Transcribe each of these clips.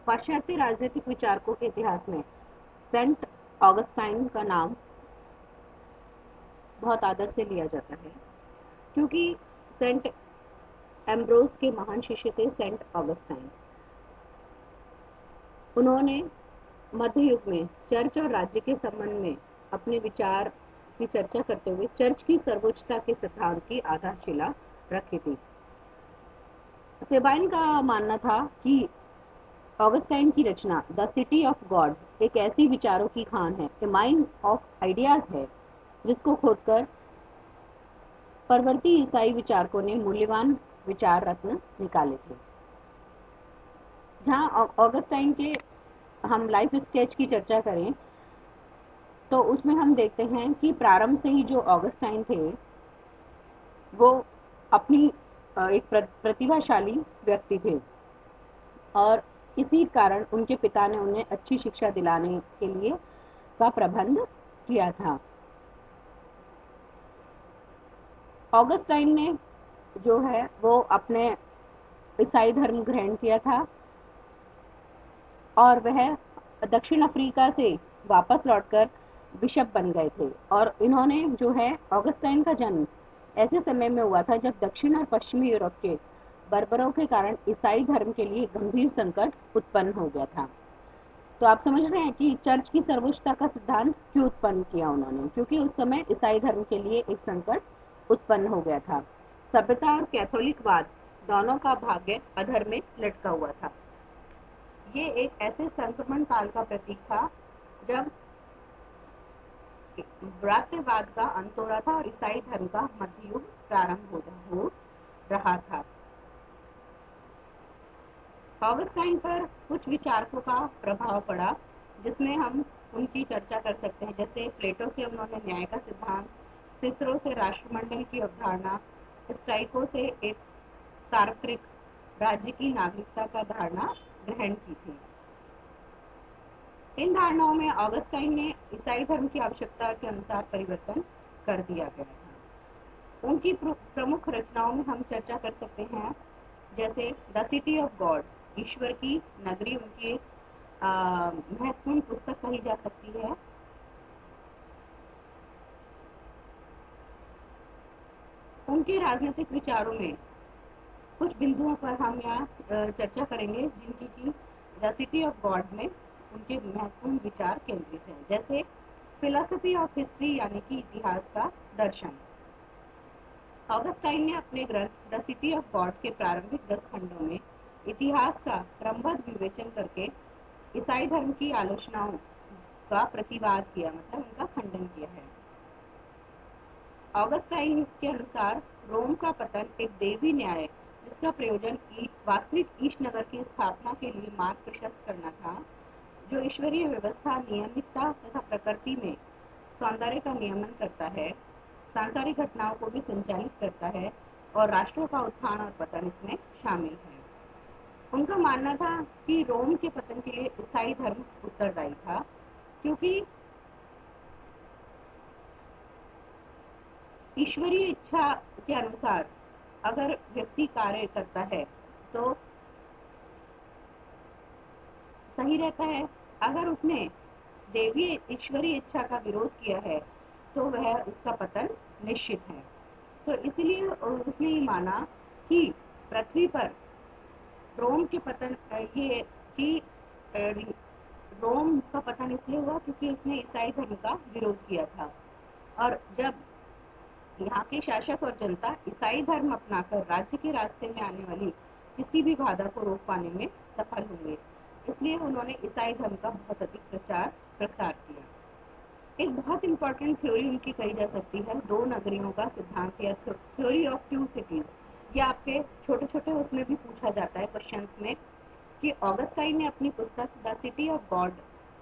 पाश्चात्य राजनीतिक विचारकों के इतिहास में सेंट ऑगस्टाइन का नाम बहुत आदर से लिया जाता है, क्योंकि सेंट एम्ब्रोस के महान शिष्य थे सेंट ऑगस्टाइन। उन्होंने मध्य युग में चर्च और राज्य के संबंध में अपने विचार की चर्चा करते हुए चर्च की सर्वोच्चता के सिद्धांत की आधारशिला रखी थी। सेबाइन का मानना था कि ऑगस्टाइन की रचना द सिटी ऑफ गॉड एक ऐसी विचारों की खान है, ए माइन ऑफ आइडियाज है, जिसको खोदकर परवर्ती ईसाई विचारकों ने मूल्यवान विचार रत्न निकाले थे। जहां ऑगस्टाइन के हम लाइफ स्केच की चर्चा करें तो उसमें हम देखते हैं कि प्रारंभ से ही जो ऑगस्टाइन थे वो अपनी एक प्रतिभाशाली व्यक्ति थे, और इसी कारण उनके पिता ने उन्हें अच्छी शिक्षा दिलाने के लिए का प्रबंध किया था। ऑगस्टाइन ने जो है वो अपने ईसाई धर्म ग्रहण किया था और वह दक्षिण अफ्रीका से वापस लौटकर बिशप बन गए थे। और इन्होंने जो है ऑगस्टाइन का जन्म ऐसे समय में हुआ था जब दक्षिण और पश्चिमी यूरोप के बर्बरों के कारण ईसाई धर्म के लिए गंभीर संकट उत्पन्न हो गया था। तो आप समझ रहे हैं कि चर्च की सर्वोच्चता का सिद्धांत क्यों उत्पन्न किया उन्होंने, क्योंकि उस समय ईसाई धर्म के लिए एक संकट उत्पन्न हो गया था। सभ्यता और कैथोलिकवाद दोनों का भाग्य अधर में लटका हुआ था। ये एक ऐसे संक्रमण काल का प्रतीक था जब भ्रातृवाद का अंत हो रहा था और ईसाई धर्म का मध्य युग प्रारंभ हो रहा था। ऑगस्टाइन पर कुछ विचारकों का प्रभाव पड़ा, जिसमें हम उनकी चर्चा कर सकते हैं। जैसे प्लेटो से उन्होंने न्याय का सिद्धांत, सिसरो से राष्ट्रमंडल की अवधारणा, स्टाइको से एक सार्वत्रिक राज्य की नागरिकता का धारणा ग्रहण की थी। इन धारणाओं में ऑगस्टाइन ने ईसाई धर्म की आवश्यकता के अनुसार परिवर्तन कर दिया गया था। उनकी प्रमुख रचनाओं में हम चर्चा कर सकते हैं, जैसे द सिटी ऑफ गॉड, ईश्वर की नगरी, उनकी एक महत्वपूर्ण पुस्तक कही जा सकती है। उनके राजनीतिक विचारों में कुछ बिंदुओं पर हम यहाँ चर्चा करेंगे, जिनकी की द सिटी ऑफ गॉड में उनके महत्वपूर्ण विचार केंद्रित हैं। जैसे फिलोसफी ऑफ हिस्ट्री, यानी कि इतिहास का दर्शन। ऑगस्टाइन ने अपने ग्रंथ द सिटी ऑफ गॉड के प्रारंभिक 10 खंडों में इतिहास का क्रमबद्ध विवेचन करके ईसाई धर्म की आलोचनाओं का प्रतिवाद किया, मतलब उनका खंडन किया है। ऑगस्टाइन के अनुसार रोम का पतन एक देवी न्याय, जिसका प्रयोजन वास्तविक ईश नगर की स्थापना के लिए मार्ग प्रशस्त करना था, जो ईश्वरीय व्यवस्था, नियमितता तथा प्रकृति में सौंदर्य का नियमन करता है, सांसारिक घटनाओं को भी संचालित करता है और राष्ट्रों का उत्थान और पतन इसमें शामिल है। उनका मानना था कि रोम के पतन के लिए ईसाई धर्म उत्तरदायी था, क्योंकि ईश्वरीय इच्छा के अनुसार अगर व्यक्ति कार्य करता है तो सही रहता है, अगर उसने देवीय ईश्वरीय इच्छा का विरोध किया है तो वह उसका पतन निश्चित है। तो इसलिए उसने ये माना कि पृथ्वी पर रोम के पतन ये कि रोम का पतन इसलिए हुआ क्योंकि उसने ईसाई धर्म का विरोध किया था, और जब यहाँ के शासक और जनता ईसाई धर्म अपनाकर राज्य के रास्ते में आने वाली किसी भी बाधा को रोक पाने में सफल होंगे, इसलिए उन्होंने ईसाई धर्म का बहुत अधिक प्रचार प्रसार किया। एक बहुत इंपॉर्टेंट थ्योरी उनकी कही जा सकती है दो नगरियों का सिद्धांत, या थ्योरी ऑफ टू सिटीज। ये आपके छोटे छोटे उसमें भी पूछा जाता है क्वेश्चंस में कि ऑगस्टाइन ने अपनी पुस्तक द सिटी ऑफ गॉड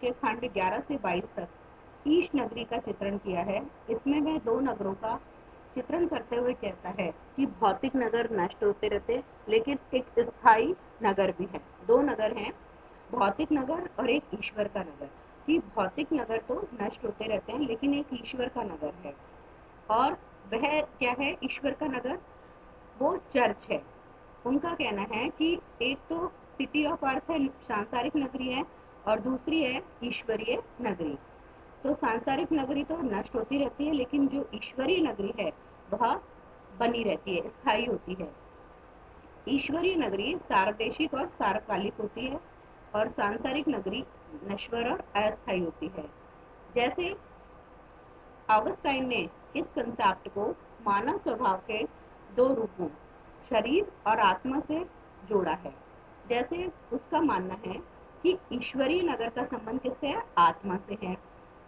के खंड 11 से 22 तक ईश नगरी का चित्रण किया है। इसमें वह दो नगरों का चित्रण करते हुए कहता है कि भौतिक नगर नष्ट होते रहते, लेकिन एक स्थायी नगर भी है। दो नगर हैं, भौतिक नगर और एक ईश्वर का नगर। कि भौतिक नगर तो नष्ट होते रहते हैं, लेकिन एक ईश्वर का नगर है, और वह क्या है ईश्वर का नगर? वो चर्च है। उनका कहना है कि एक तो सिटी ऑफ अर्थ है, सांसारिक नगरी है, और दूसरी है ईश्वरीय नगरी। तो सांसारिक नगरी तो नष्ट होती रहती है, लेकिन जो ईश्वरीय नगरी है वह बनी रहती है, स्थायी होती है। ईश्वरीय नगरी सार्वदेशिक और सार्वकालिक होती है, और सांसारिक नगरी नश्वर और अस्थायी होती है। जैसे ऑगस्टाइन ने इस कंसेप्ट को मानव स्वभाव के दो रूपों, शरीर और आत्मा से जोड़ा है। जैसे उसका मानना है कि ईश्वरीय नगर का संबंध किससे है? आत्मा से है,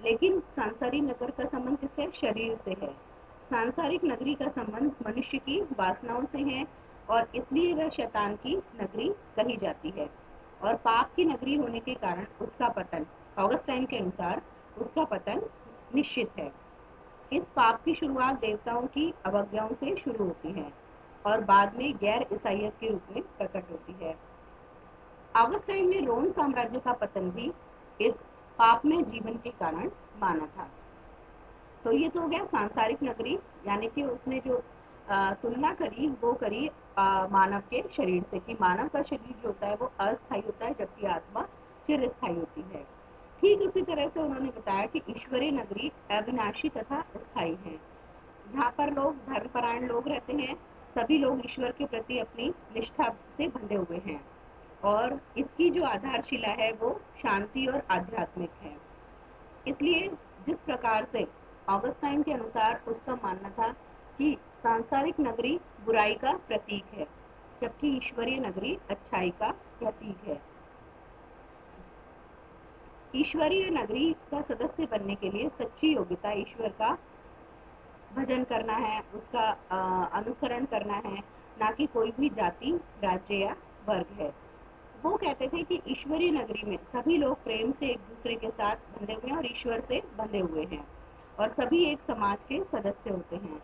लेकिन सांसारिक नगर का संबंध किससे है? शरीर से है। सांसारिक नगरी का संबंध मनुष्य की वासनाओं से है, और इसलिए वह शैतान की नगरी कही जाती है, और पाप की नगरी होने के कारण उसका पतन, ऑगस्टाइन के अनुसार उसका पतन निश्चित है। इस पाप की शुरुआत देवताओं की अवज्ञाओं से शुरू होती है और बाद में गैर ईसाइयत के रूप में प्रकट होती है। ऑगस्टाइन ने रोम साम्राज्य का पतन भी इस पाप में जीवन के कारण माना था। तो ये तो हो गया सांसारिक नगरी, यानी कि उसने जो तुलना करी वो करी मानव के शरीर से, कि मानव का शरीर जो होता है वो अस्थायी होता है, जबकि आत्मा चिरस्थायी होती है। ठीक उसी तरह से उन्होंने बताया कि ईश्वरीय नगरी अविनाशी तथा स्थायी है। यहाँ पर लोग धर्मपरायण लोग रहते हैं, सभी लोग ईश्वर के प्रति अपनी निष्ठा से बंधे हुए हैं, और इसकी जो आधारशिला है वो शांति और आध्यात्मिक है। इसलिए जिस प्रकार से ऑगस्टाइन के अनुसार उसका मानना था कि सांसारिक नगरी बुराई का प्रतीक है, जबकि ईश्वरीय नगरी अच्छाई का प्रतीक है। ईश्वरीय नगरी का सदस्य बनने के लिए सच्ची योग्यता ईश्वर का भजन करना है, उसका अनुसरण करना है, ना कि कोई भी जाति, राज्य या वर्ग है। वो कहते थे कि ईश्वरीय नगरी में सभी लोग प्रेम से एक दूसरे के साथ बंधे हुए हैं और ईश्वर से बंधे हुए हैं, और सभी एक समाज के सदस्य होते हैं।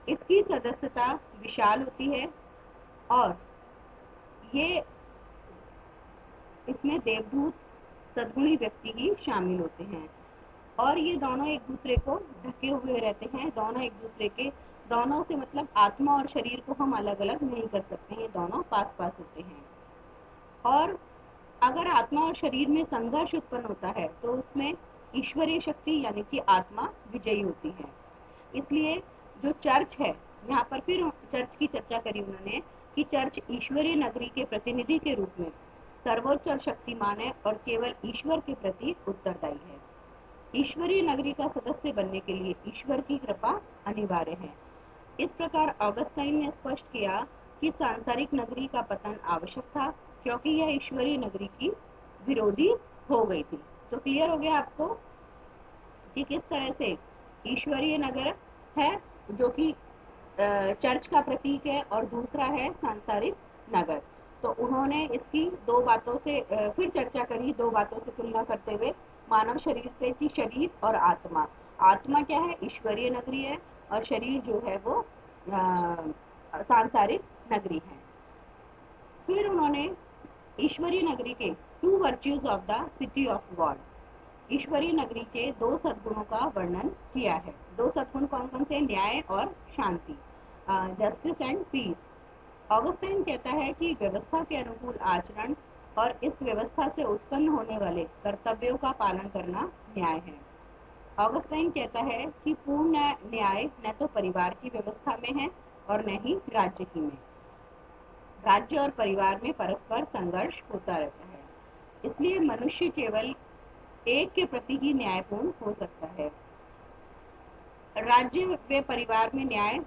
इसकी सदस्यता विशाल होती है, और ये इसमें देवदूत, सद्गुणी व्यक्ति ही शामिल होते हैं, और ये दोनों एक दूसरे को ढके हुए रहते हैं। दोनों एक दूसरे के, दोनों से मतलब आत्मा और शरीर को हम अलग अलग नहीं कर सकते, ये दोनों पास पास होते हैं। और अगर आत्मा और शरीर में संघर्ष उत्पन्न होता है तो उसमें ईश्वरीय शक्ति यानी कि आत्मा विजयी होती है। इसलिए जो चर्च है, यहाँ पर फिर चर्च की चर्चा करी उन्होंने कि चर्च ईश्वरीय नगरी के प्रतिनिधि के रूप में सर्वोच्च और शक्तिमान है, और केवल ईश्वर के प्रति उत्तरदायी है। ईश्वरीय नगरी का सदस्य बनने के लिए ईश्वर की कृपा अनिवार्य है। इस प्रकार ऑगस्टाइन ने स्पष्ट किया कि सांसारिक नगरी का पतन आवश्यक था, क्योंकि यह ईश्वरीय नगरी की विरोधी हो गई थी। तो क्लियर हो गया आपको कि किस तरह से ईश्वरीय नगर है जो कि चर्च का प्रतीक है, और दूसरा है सांसारिक नगर। तो उन्होंने इसकी दो बातों से फिर चर्चा करी, दो बातों से तुलना करते हुए मानव शरीर से कि शरीर और आत्मा, आत्मा क्या है? ईश्वरीय नगरी है, और शरीर जो है वो सांसारिक नगरी है। फिर उन्होंने ईश्वरीय नगरी के 2 virtues of the city of God, ईश्वरीय नगरी के 2 सद्गुणों का वर्णन किया है। 2 सद्गुण कौन कौन से? न्याय और शांति, जस्टिस एंड पीस। ऑगस्टाइन कहता है कि व्यवस्था के अनुकूल आचरण और इस व्यवस्था से उत्पन्न होने वाले कर्तव्यों का पालन करना न्याय है। ऑगस्टाइन कहता है कि पूर्ण न्याय न तो परिवार की व्यवस्था में है और न ही राज्य की में। राज्य और परिवार में परस्पर संघर्ष होता रहता है, इसलिए मनुष्य केवल एक के प्रति ही न्यायपूर्ण हो सकता है। राज्य व परिवार में न्याय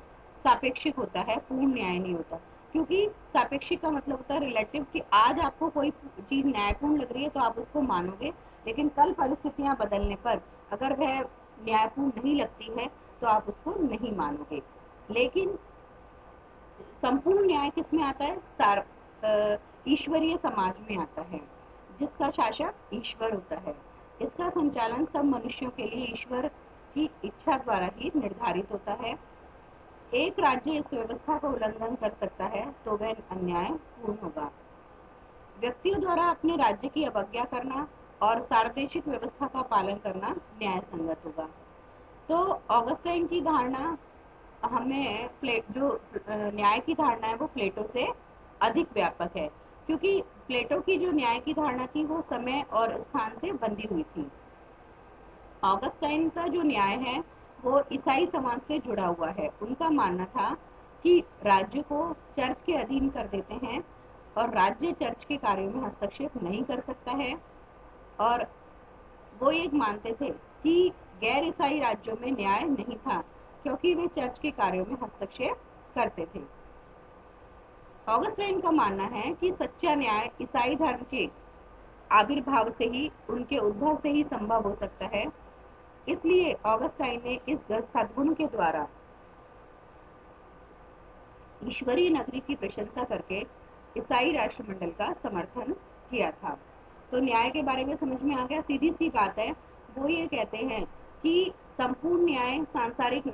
सापेक्षिक होता है, पूर्ण न्याय नहीं होता, क्योंकि सापेक्षिक का मतलब होता है रिलेटिव, कि आज आपको कोई चीज न्यायपूर्ण लग रही है तो आप उसको मानोगे, लेकिन कल परिस्थितियां बदलने पर अगर वह न्यायपूर्ण नहीं लगती है तो आप उसको नहीं मानोगे। लेकिन संपूर्ण न्याय किस में आता है? ईश्वरीय समाज में आता है, जिसका शासक ईश्वर होता है। इसका संचालन सब मनुष्यों के लिए ईश्वर की इच्छा द्वारा ही निर्धारित होता है। एक राज्य इस व्यवस्था का उल्लंघन कर सकता है तो वह अन्याय पूर्ण होगा। व्यक्तियों द्वारा अपने राज्य की अवज्ञा करना और सार्वदेशिक व्यवस्था का पालन करना न्याय संगत होगा। तो ऑगस्टाइन की धारणा हमें जो न्याय की धारणा है वो प्लेटो से अधिक व्यापक है। क्योंकि प्लेटो की जो न्याय की धारणा थी वो समय और स्थान से बंधी हुई थी। ऑगस्टाइन का जो न्याय है वो ईसाई समाज से जुड़ा हुआ है। उनका मानना था कि राज्य को चर्च के अधीन कर देते हैं और राज्य चर्च के कार्यों में हस्तक्षेप नहीं कर सकता है। और वो एक मानते थे कि गैर ईसाई राज्यों में न्याय नहीं था क्योंकि वे चर्च के कार्यों में हस्तक्षेप करते थे। ऑगस्टाइन का मानना है कि सच्चा न्याय ईसाई धर्म के आविर्भाव से ही, उनके उद्भव से ही संभव हो सकता है। इसलिए ऑगस्टाइन ने इस सद्गुण के द्वारा ईश्वरीय नगरी की प्रशंसा करके ईसाई राष्ट्रमंडल का समर्थन किया था। तो न्याय के बारे में समझ में आ गया। सीधी सी बात है, वो ये कहते हैं कि संपूर्ण न्याय सांसारिक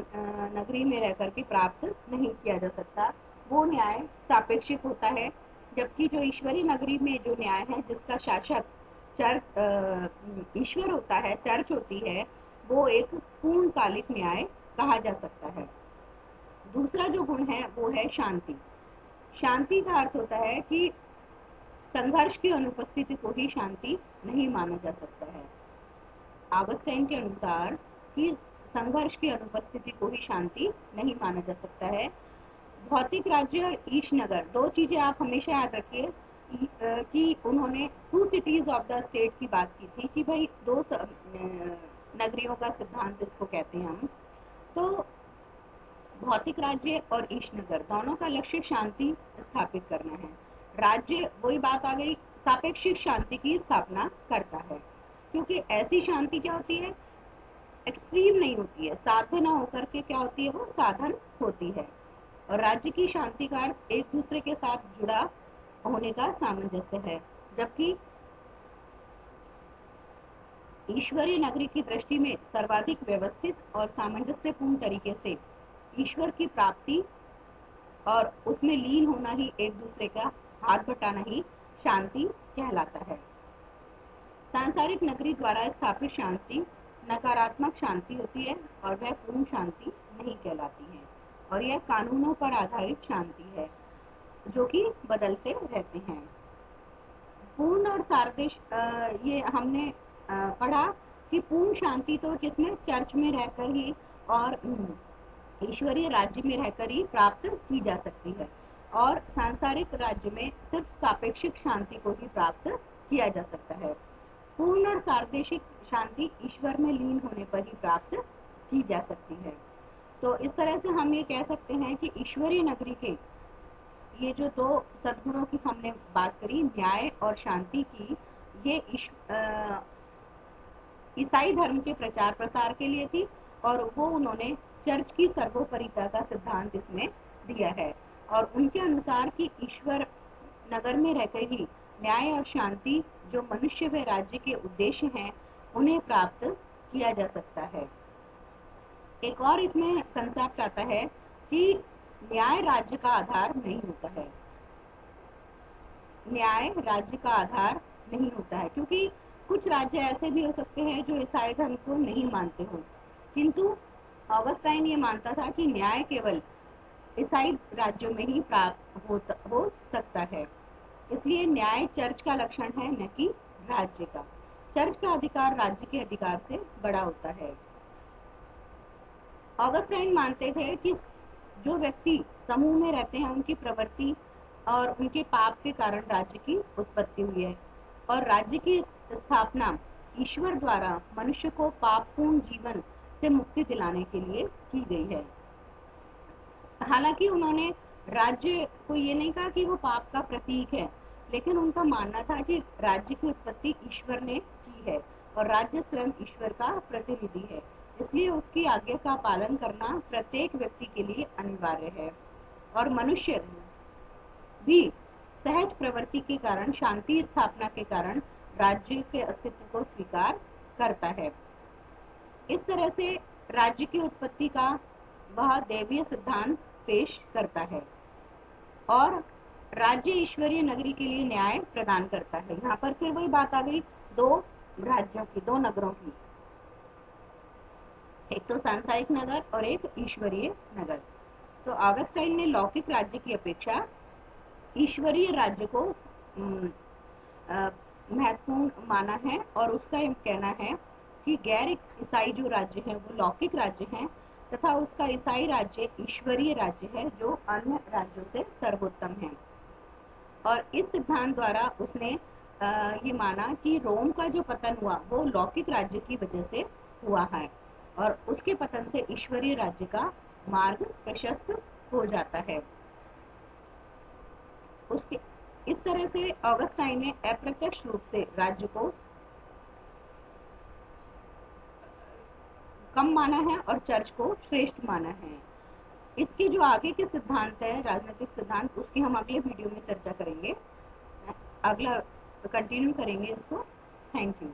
नगरी में रह करके प्राप्त नहीं किया जा सकता, वो न्याय सापेक्षिक होता है। जबकि जो ईश्वरीय नगरी में जो न्याय है, जिसका शासक चर्च ईश्वर होता है, चर्च होती है, वो एक पूर्णकालिक न्याय कहा जा सकता है। दूसरा जो गुण है वो है शांति। शांति का अर्थ होता है कि संघर्ष की अनुपस्थिति को ही शांति नहीं माना जा सकता है। ऑगस्टाइन के अनुसार कि संघर्ष की अनुपस्थिति को ही शांति नहीं माना जा सकता है। भौतिक राज्य और ईश नगर, दो चीजें आप हमेशा याद रखिए कि उन्होंने 2 सिटीज ऑफ द स्टेट की बात की थी कि भाई 2 नगरियों का सिद्धांत इसको कहते हैं हम। तो भौतिक राज्य और ईश नगर दोनों का लक्ष्य शांति स्थापित करना है। राज्य, वही बात आ गई, सापेक्षिक शांति की स्थापना करता है, क्योंकि ऐसी शांति क्या होती है, एक्सट्रीम नहीं होती है, साध्य ना होकर के क्या होती है, वो साधन होती है। और राज्य की शांति का अर्थ एक दूसरे के साथ जुड़ा होने का सामंजस्य है। जबकि ईश्वरीय नगरी की दृष्टि में सर्वाधिक व्यवस्थित और सामंजस्यपूर्ण तरीके से ईश्वर की प्राप्ति और उसमें लीन होना ही, एक दूसरे का हाथ बटाना ही शांति कहलाता है। सांसारिक नगरी द्वारा स्थापित शांति नकारात्मक शांति होती है और वह पूर्ण शांति नहीं कहलाती है, और यह कानूनों पर आधारित शांति है जो कि बदलते रहते हैं। पूर्ण और सारदेश, ये हमने पढ़ा कि पूर्ण शांति तो जिसमें चर्च में रहकर ही और ईश्वरीय राज्य में रहकर ही प्राप्त की जा सकती है, और सांसारिक राज्य में सिर्फ सापेक्षिक शांति को ही प्राप्त किया जा सकता है। पूर्ण और सार्वदेशिक शांति ईश्वर में लीन होने पर ही प्राप्त की जा सकती है। तो इस तरह से हम ये कह सकते हैं कि ईश्वरीय नगरी के ये जो 2 सद्गुणों की हमने बात करी, न्याय और शांति की, ये ईसाई धर्म के प्रचार प्रसार के लिए थी, और वो उन्होंने चर्च की सर्वोपरिता का सिद्धांत इसमें दिया है। और उनके अनुसार कि ईश्वर नगर में रहकर ही न्याय और शांति जो मनुष्य व राज्य के उद्देश्य हैं, उन्हें प्राप्त किया जा सकता है। एक और इसमें कंसेप्ट आता है कि न्याय राज्य का आधार नहीं होता है। न्याय राज्य का आधार नहीं होता है, क्योंकि कुछ राज्य ऐसे भी हो सकते हैं जो ईसाई धर्म को नहीं मानते हो, किंतु ऑगस्टाइन ये मानता था कि न्याय केवल ईसाई राज्यों में ही प्राप्त हो सकता है। इसलिए न्याय चर्च का लक्षण है, न कि राज्य का। चर्च का अधिकार राज्य के अधिकार से बड़ा होता है। ऑगस्टाइन मानते थे कि जो व्यक्ति समूह में रहते हैं, उनकी प्रवृत्ति और उनके पाप के कारण राज्य की उत्पत्ति हुई है, और राज्य की स्थापना ईश्वर द्वारा मनुष्य को पापपूर्ण जीवन से मुक्ति दिलाने के लिए की गई है। हालांकि उन्होंने राज्य को ये नहीं कहा कि वो पाप का प्रतीक है, लेकिन उनका मानना था कि राज्य की उत्पत्ति ईश्वर ने की है और राज्य स्वयं ईश्वर का प्रतिनिधि है, इसलिए उसकी आज्ञा का पालन करना प्रत्येक व्यक्ति के लिए अनिवार्य है। और मनुष्य भी सहज प्रवृत्ति के कारण, शांति स्थापना के कारण राज्य के अस्तित्व को स्वीकार करता है। इस तरह से राज्य की उत्पत्ति का वह दैवीय सिद्धांत पेश करता है, और राज्य ईश्वरीय नगरी के लिए न्याय प्रदान करता है। यहाँ पर फिर वही बात आ गई 2 राज्यों की, 2 नगरों की, एक तो सांसारिक नगर और एक ईश्वरीय नगर। तो ऑगस्टाइन ने लौकिक राज्य की अपेक्षा ईश्वरीय राज्य को महत्वपूर्ण माना है और उसका ये कहना है कि गैर ईसाई जो राज्य है वो लौकिक राज्य है तथा उसका ईसाई राज्य ईश्वरीय राज्य है जो अन्य राज्यों से सर्वोत्तम है। और इस सिद्धांत द्वारा उसने ये माना कि रोम का जो पतन हुआ वो लौकिक राज्य की वजह से हुआ है और उसके पतन से ईश्वरीय राज्य का मार्ग प्रशस्त हो जाता है। उसके इस तरह से ऑगस्टाइन ने अप्रत्यक्ष रूप से राज्य को कम माना है और चर्च को श्रेष्ठ माना है। इसके जो आगे के सिद्धांत है राजनीतिक सिद्धांत उसकी हम अगले वीडियो में चर्चा करेंगे, अगला कंटिन्यू करेंगे इसको। Thank you.